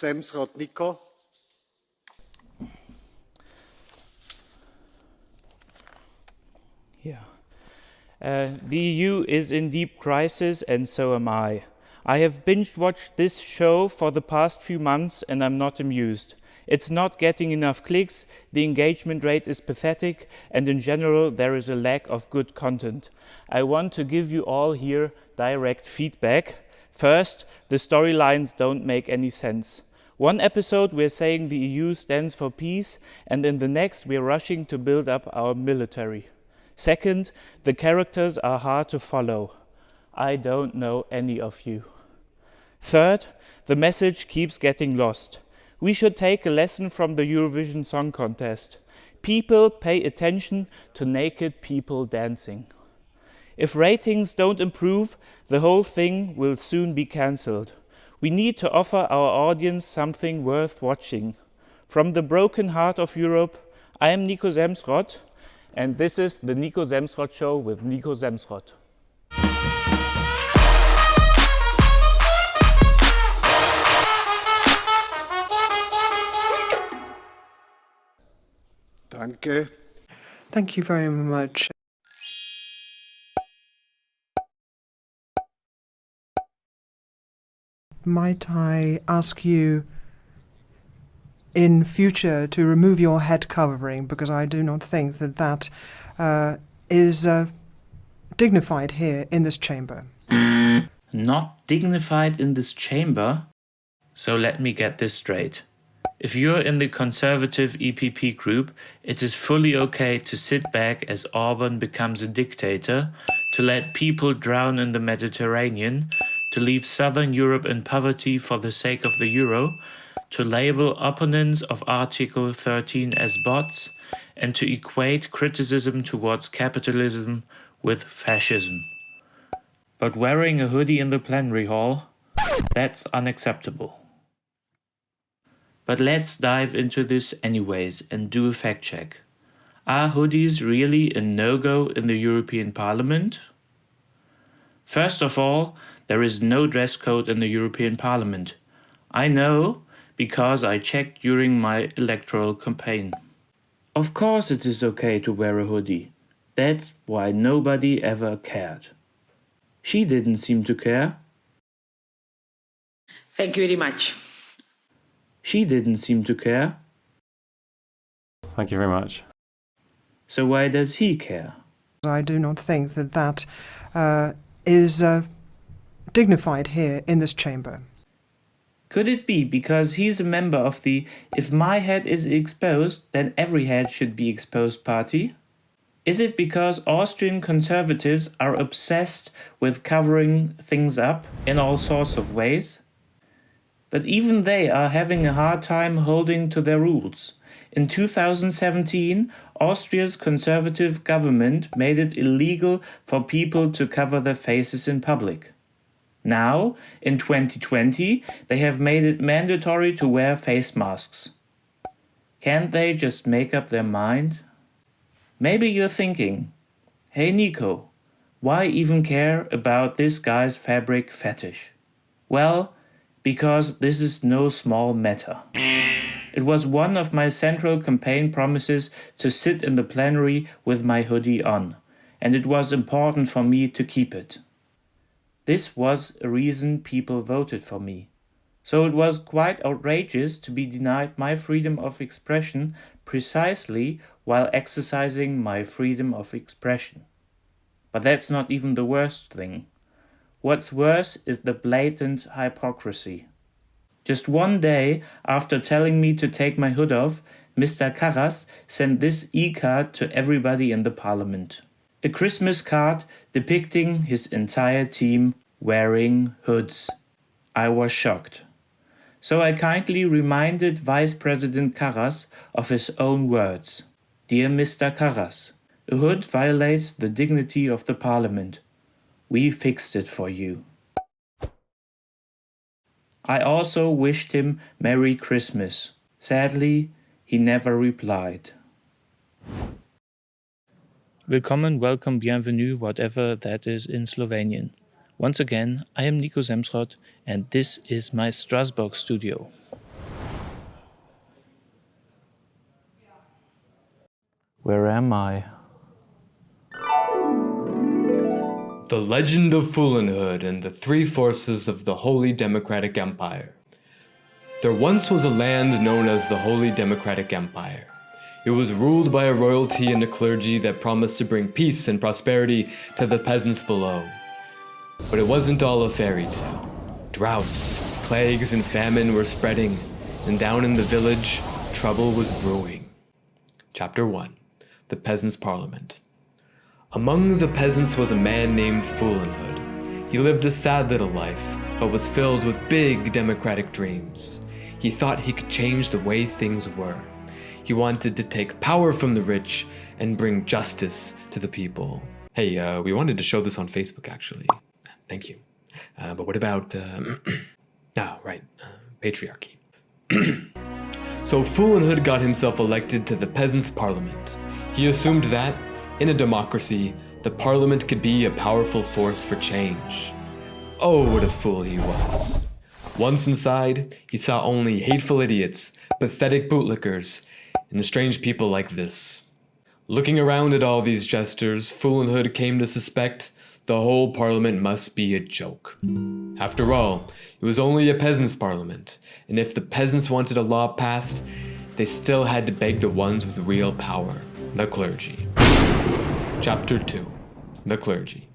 SEMSROTT NICO. Yeah. The EU is in deep crisis, and so am I. I have binge-watched this show for the past few months, and I'm not amused. It's not getting enough clicks, the engagement rate is pathetic, and in general there is a lack of good content. I want to give you all here direct feedback. First, the storylines don't make any sense. One episode we're saying the EU stands for peace, and in the next we're rushing to build up our military. Second, the characters are hard to follow. I don't know any of you. Third, the message keeps getting lost. We should take a lesson from the Eurovision Song Contest. People pay attention to naked people dancing. If ratings don't improve, the whole thing will soon be cancelled. We need to offer our audience something worth watching. From the broken heart of Europe, I am NICO SEMSROTT, and this is the NICO SEMSROTT Show with NICO SEMSROTT. Danke. Thank you very much. Might I ask you in future to remove your head covering, because I do not think that that is dignified here in this chamber. Not dignified in this chamber? So let me get this straight. If you're in the conservative EPP group, it is fully okay to sit back as Orban becomes a dictator, to let people drown in the Mediterranean, to leave Southern Europe in poverty for the sake of the euro, to label opponents of Article 13 as bots, and to equate criticism towards capitalism with fascism. But wearing a hoodie in the plenary hall, that's unacceptable. But let's dive into this anyways and do a fact check. Are hoodies really a no-go in the European Parliament? First of all, there is no dress code in the European Parliament. I know, because I checked during my electoral campaign. Of course it is okay to wear a hoodie. That's why nobody ever cared. She didn't seem to care. Thank you very much. She didn't seem to care. Thank you very much. So why does he care? I do not think that that is dignified here in this chamber. Could it be because he's a member of the "if my head is exposed, then every head should be exposed" party? Is it because Austrian conservatives are obsessed with covering things up in all sorts of ways? But even they are having a hard time holding to their rules. In 2017, Austria's conservative government made it illegal for people to cover their faces in public. Now, in 2020, they have made it mandatory to wear face masks. Can't they just make up their mind? Maybe you're thinking, hey Nico, why even care about this guy's fabric fetish? Well, because this is no small matter. It was one of my central campaign promises to sit in the plenary with my hoodie on, and it was important for me to keep it. This was a reason people voted for me. So it was quite outrageous to be denied my freedom of expression precisely while exercising my freedom of expression. But that's not even the worst thing. What's worse is the blatant hypocrisy. Just one day after telling me to take my hood off, Mr. Karas sent this e-card to everybody in the parliament. A Christmas card depicting his entire team wearing hoods. I was shocked. So I kindly reminded Vice President Karas of his own words. Dear Mr. Karas, a hood violates the dignity of the parliament. We fixed it for you. I also wished him Merry Christmas. Sadly, he never replied. Willkommen, welcome, bienvenue, whatever that is in Slovenian. Once again, I am NICO SEMSROTT, and this is my Strasbourg Studio. Where am I? The Legend of Foolenhood and the Three Forces of the Holy Democratic Empire. There once was a land known as the Holy Democratic Empire. It was ruled by a royalty and a clergy that promised to bring peace and prosperity to the peasants below. But it wasn't all a fairy tale. Droughts, plagues, and famine were spreading, and down in the village, trouble was brewing. Chapter 1. The Peasants' Parliament. Among the peasants was a man named Foolenhood. He lived a sad little life, but was filled with big democratic dreams. He thought he could change the way things were. He wanted to take power from the rich and bring justice to the people. Hey, we wanted to show this on Facebook, actually. Thank you. But what about, patriarchy. So Foolenhood got himself elected to the Peasants' Parliament. He assumed that, in a democracy, the parliament could be a powerful force for change. Oh, what a fool he was. Once inside, he saw only hateful idiots, pathetic bootlickers, and strange people like this. Looking around at all these jesters, Foolenhood came to suspect the whole parliament must be a joke. After all, it was only a peasants' parliament, and if the peasants wanted a law passed, they still had to beg the ones with real power, the clergy. Chapter 2. The Clergy.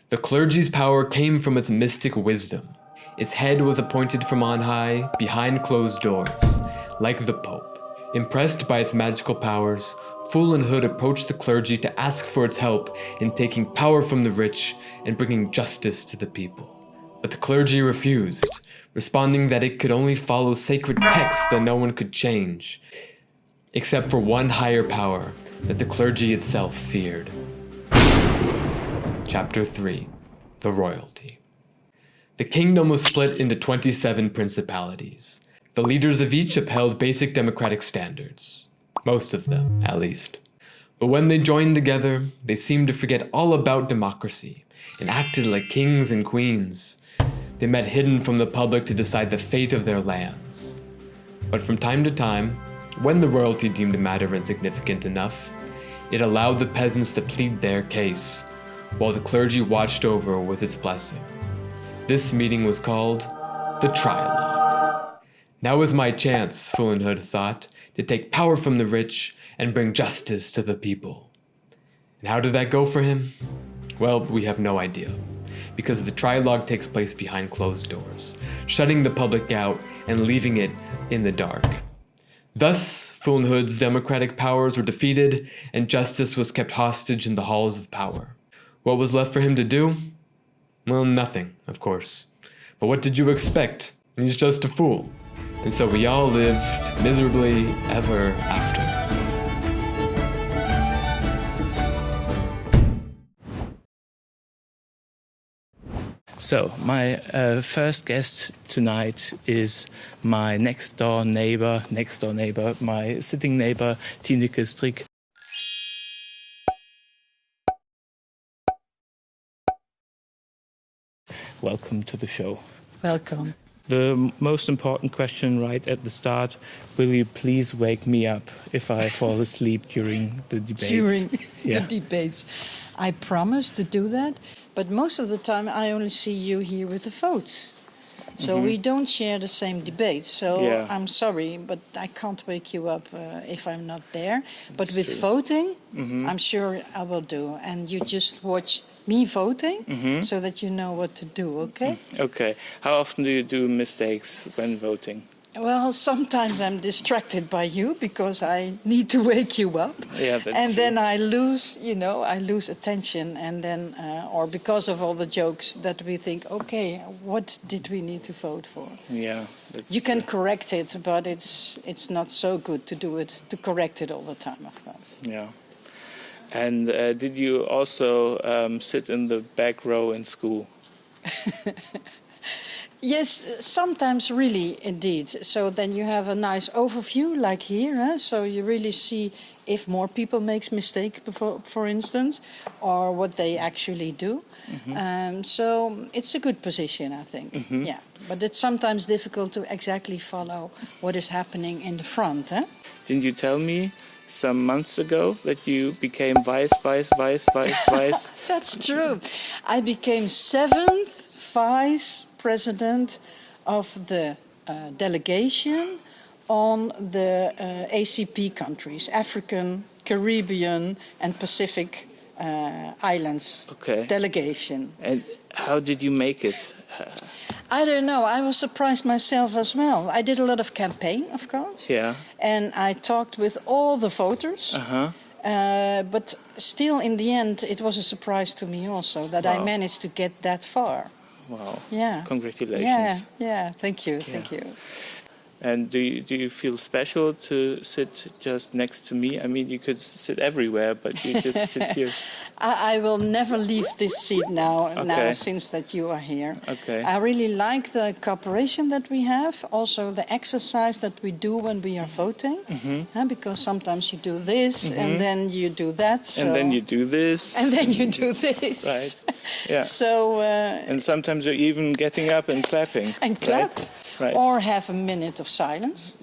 The clergy's power came from its mystic wisdom. Its head was appointed from on high, behind closed doors, like the Pope. Impressed by its magical powers, Foolenhood approached the clergy to ask for its help in taking power from the rich and bringing justice to the people. But the clergy refused, responding that it could only follow sacred texts that no one could change, except for one higher power that the clergy itself feared. Chapter 3. The Royalty. The kingdom was split into 27 principalities. The leaders of each upheld basic democratic standards. Most of them, at least. But when they joined together, they seemed to forget all about democracy and acted like kings and queens. They met hidden from the public to decide the fate of their lands. But from time to time, when the royalty deemed a matter insignificant enough, it allowed the peasants to plead their case, while the clergy watched over with its blessing. This meeting was called the Trialogue. Now was my chance, Foolenhood thought, to take power from the rich and bring justice to the people. And how did that go for him? Well, we have no idea, because the Trialogue takes place behind closed doors, shutting the public out and leaving it in the dark. Thus, Foolenhood's democratic powers were defeated and justice was kept hostage in the halls of power. What was left for him to do? Well, nothing, of course. But what did you expect? He's just a fool. And so we all lived miserably ever after. So, my first guest tonight is my next door neighbor, my sitting neighbor, Tineke Strik. Welcome to the show. Welcome. The most important question right at the start, will you please wake me up if I fall asleep during the debates? During the debates. I promise to do that, but most of the time I only see you here with the votes. So we don't share the same debates. So I'm sorry, but I can't wake you up if I'm not there. But That's with true. voting, I'm sure I will do. And you just watch me voting so that you know what to do, okay? Okay. How often do you do mistakes when voting? Well, sometimes I'm distracted by you because I need to wake you up. Yeah, that's and true. then I lose, I lose attention. And then, or because of all the jokes that we think, okay, what did we need to vote for? Yeah, that's You can true. correct it, but it's not so good to do it, to correct it all the time, of course. Yeah. And did you also sit in the back row in school? Yes, sometimes really, indeed. So then you have a nice overview, like here. Huh? So you really see if more people make mistakes, for instance, or what they actually do. So it's a good position, I think. Yeah, but it's sometimes difficult to exactly follow what is happening in the front. Huh? Didn't you tell me some months ago that you became vice. That's true. I became 7th vice president of the delegation on the ACP countries, African, Caribbean, and Pacific islands delegation. And how did you make it? I don't know. I was surprised myself as well. I did a lot of campaign, of course. Yeah. And I talked with all the voters. But still, in the end, it was a surprise to me also that I managed to get that far. Wow. Yeah. Congratulations. Yeah. Thank you. Thank you. And do you feel special to sit just next to me? I mean, you could sit everywhere, but you just sit here. I will never leave this seat now since that you are here. Okay. I really like the cooperation that we have, also the exercise that we do when we are voting, because sometimes you do this and then you do that. So and then you do this. And then you do this. Right. Yeah. So. And sometimes you're even getting up and clapping. And clap. Right. Or have a minute of silence,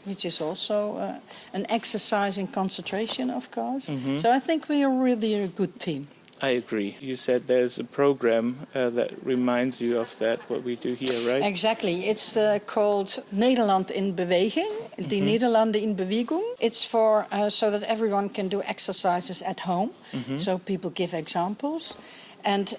which is also an exercise in concentration, of course. So I think we are really a good team. I agree. You said there's a program that reminds you of that, what we do here, right? Exactly. It's called Nederland in Beweging, Die Nederlanden in Bewegung. It's for so that everyone can do exercises at home. So people give examples. And,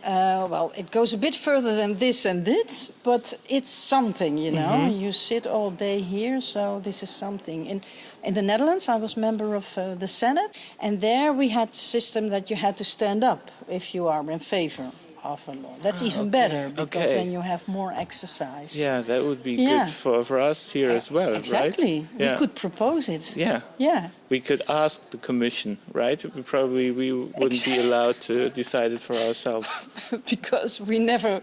it goes a bit further than this and this, but it's something, you know. You sit all day here, so this is something. In the Netherlands, I was member of the Senate, and there we had a system that you had to stand up if you are in favor of a law. That's even better, because then you have more exercise. Yeah, that would be good for us here as well, exactly. Right? Yeah. We could propose it. Yeah. We could ask the Commission, right? We wouldn't be allowed to decide it for ourselves. Because we never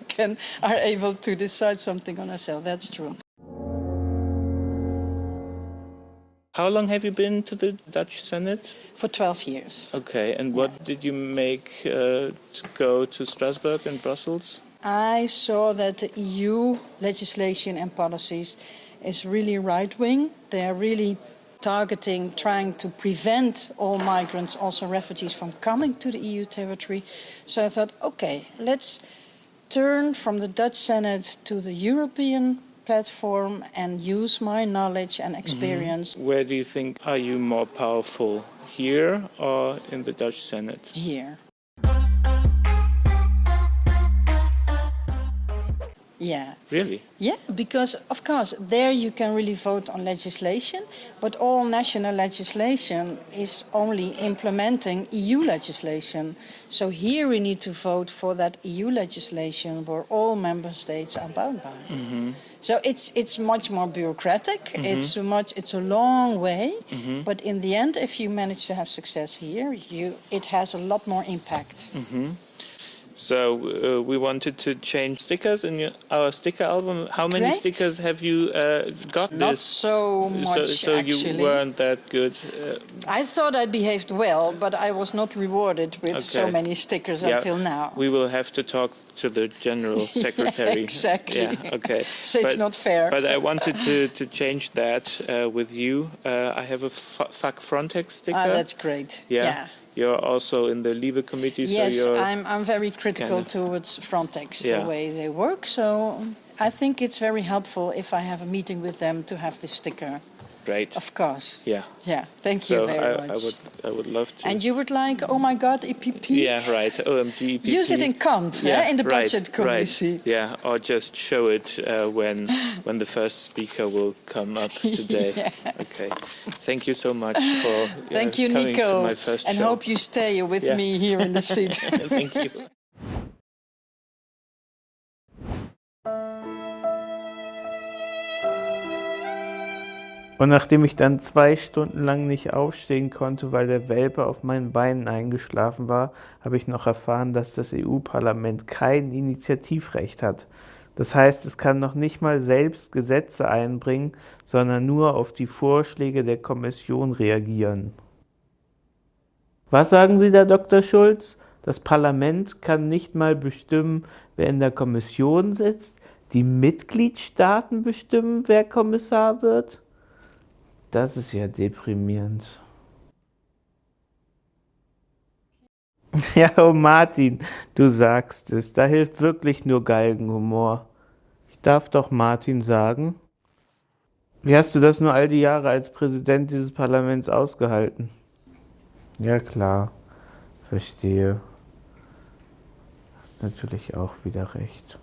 are able to decide something on ourselves. That's true. How long have you been to the Dutch Senate? For 12 years. Okay, and what did you make to go to Strasbourg and Brussels? I saw that the EU legislation and policies is really right-wing. They are really trying to prevent all migrants, also refugees, from coming to the EU territory. So I thought, okay, let's turn from the Dutch Senate to the European platform and use my knowledge and experience. Where do you think are you more powerful, here or in the Dutch Senate? Here. Yeah. Really? Yeah, because of course there you can really vote on legislation, but all national legislation is only implementing EU legislation. So here we need to vote for that EU legislation where all member states are bound by. So it's much more bureaucratic. It's a long way, but in the end, if you manage to have success here, it has a lot more impact. So we wanted to change stickers in our sticker album. How many stickers have you got? Not so much, so actually. You weren't that good. I thought I behaved well, but I was not rewarded with so many stickers until now. We will have to talk to the General Secretary. Exactly. Yeah, okay. So it's not fair. But I wanted to change that with you. I have a fuck Frontex sticker. That's great. Yeah. You're also in the Liebe Committee, yes, so I'm very critical towards Frontex, the way they work. So I think it's very helpful if I have a meeting with them to have this sticker. Right. Of course. Yeah. Yeah. Thank you very much. I would love to. And you would like, oh my God, EPP? Yeah, right. OMG, EPP. Use it in Kann, in the budget committee. Right. Yeah, or just show it when the first speaker will come up today. Okay. Thank you so much for Thank you, coming Nico, to my first and show. hope you stay with me here in the seat. Thank you. Und nachdem ich dann 2 Stunden lang nicht aufstehen konnte, weil der Welpe auf meinen Beinen eingeschlafen war, habe ich noch erfahren, dass das EU-Parlament kein Initiativrecht hat. Das heißt, es kann noch nicht mal selbst Gesetze einbringen, sondern nur auf die Vorschläge der Kommission reagieren. Was sagen Sie da, Dr. Schulz? Das Parlament kann nicht mal bestimmen, wer in der Kommission sitzt? Die Mitgliedstaaten bestimmen, wer Kommissar wird? Das ist ja deprimierend. Ja, oh Martin, du sagst es, da hilft wirklich nur Galgenhumor. Ich darf doch Martin sagen. Wie hast du das nur all die Jahre als Präsident dieses Parlaments ausgehalten? Ja klar, verstehe. Hast natürlich auch wieder recht.